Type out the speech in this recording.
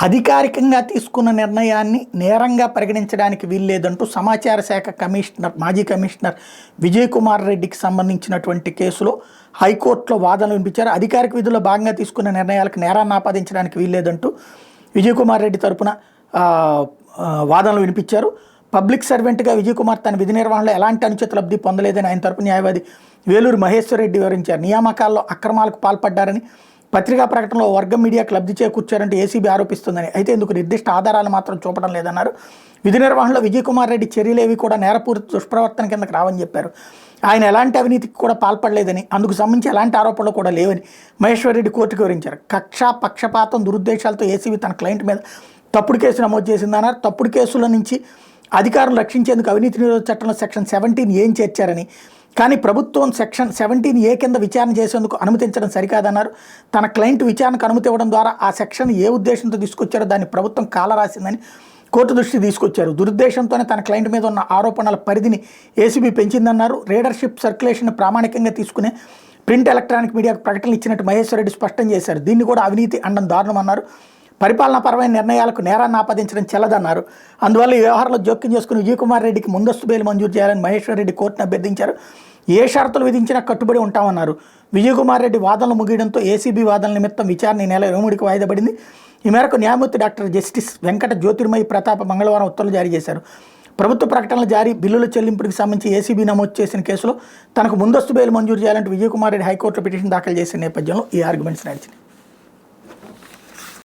అధికారికంగా తీసుకున్న నిర్ణయాన్ని నేరంగా పరిగణించడానికి వీల్లేదంటూ సమాచార శాఖ కమిషనర్ మాజీ కమిషనర్ విజయ్ కుమార్ రెడ్డికి సంబంధించినటువంటి కేసులో హైకోర్టులో వాదనలు వినిపించారు. అధికారిక విధుల్లో భాగంగా తీసుకున్న నిర్ణయాలకు నేరాన్ని ఆపాదించడానికి వీల్లేదంటూ విజయ్ కుమార్ రెడ్డి తరపున వాదనలు వినిపించారు. పబ్లిక్ సర్వెంట్గా విజయ్ కుమార్ తన విధి నిర్వహణలో ఎలాంటి అనుచిత లబ్ధి పొందలేదని ఆయన తరపు న్యాయవాది వేలూరు మహేశ్వర్ రెడ్డి వివరించారు. నియామకాల్లో అక్రమాలకు పాల్పడ్డారని, పత్రికా ప్రకటనలో వర్గం మీడియాకు లబ్ధి చేకూర్చారంటే ఏసీబీ ఆరోపిస్తుందని, అయితే ఇందుకు నిర్దిష్ట ఆధారాలు మాత్రం చూపడం లేదన్నారు. విధి నిర్వహణలో విజయ్ కుమార్ రెడ్డి చర్యలేవి కూడా నేరపూరిత దుష్ప్రవర్తన కిందకు రావని చెప్పారు. ఆయన ఎలాంటి అవినీతికి కూడా పాల్పడలేదని, అందుకు సంబంధించి ఎలాంటి ఆరోపణలు కూడా లేవని మహేశ్వర్ రెడ్డి కోర్టుకు వివరించారు. కక్ష, పక్షపాతం, దురుద్దేశాలతో ఏసీబీ తన క్లయింట్ మీద తప్పుడు కేసు నమోదు చేసిందన్నారు. తప్పుడు కేసుల నుంచి అధికారులు రక్షించేందుకు అవినీతి నిరోధక చట్టంలో సెక్షన్ 17 ఏం చేర్చారని, కానీ ప్రభుత్వం సెక్షన్ 17A కింద విచారణ చేసేందుకు అనుమతించడం సరికాదన్నారు. తన క్లయింట్ విచారణకు అనుమతి ఇవ్వడం ద్వారా ఆ సెక్షన్ ఏ ఉద్దేశంతో తీసుకొచ్చారో దాన్ని ప్రభుత్వం కాలరాసిందని కోర్టు దృష్టికి తీసుకొచ్చారు. దురుద్దేశంతోనే తన క్లయింట్ మీద ఉన్న ఆరోపణల పరిధిని ఏసీబీ పెంచిందన్నారు. రీడర్షిప్ సర్క్యులేషన్ ప్రామాణికంగా తీసుకునే ప్రింట్ ఎలక్ట్రానిక్ మీడియాకు ప్రకటనలు ఇచ్చినట్టు మహేశ్వర్ రెడ్డి స్పష్టం చేశారు. దీన్ని కూడా అవినీతి అనడం దారుణమన్నారు. పరిపాలనాపరమైన నిర్ణయాలకు నేరాన్ని ఆపాదించడం చెల్లదన్నారు. అందువల్ల ఈ వ్యవహారంలో జోక్యం చేసుకుని విజయ్ కుమార్ రెడ్డికి ముందస్తు బెయిల్ మంజూరు చేయాలని మహేశ్వర్ రెడ్డి కోర్టును అభ్యర్థించారు. ఏ షరతులు విధించినా కట్టుబడి ఉంటామన్నారు. విజయ్ కుమార్ రెడ్డి వాదనలు ముగియడంతో ఏసీబీ వాదనల నిమిత్తం విచారణ ఈ నెల 23కి వాయిదా పడింది. ఈ మేరకు న్యాయమూర్తి డాక్టర్ జస్టిస్ వెంకట జ్యోతిర్మయి ప్రతాప్ మంగళవారం ఉత్తర్వులు జారీ చేశారు. ప్రభుత్వ ప్రకటనల జారీ, బిల్లుల చెల్లింపులకు సంబంధించి ఏసీబీ నమోదు చేసిన కేసులో తనకు ముందస్తు బెయిల్ మంజూరు చేయాలంటూ విజయ్ కుమార్ రెడ్డి హైకోర్టులో పిటిషన్ దాఖలు చేసిన నేపథ్యంలో ఈ ఆర్గ్యుమెంట్స్ నడిచినాయి.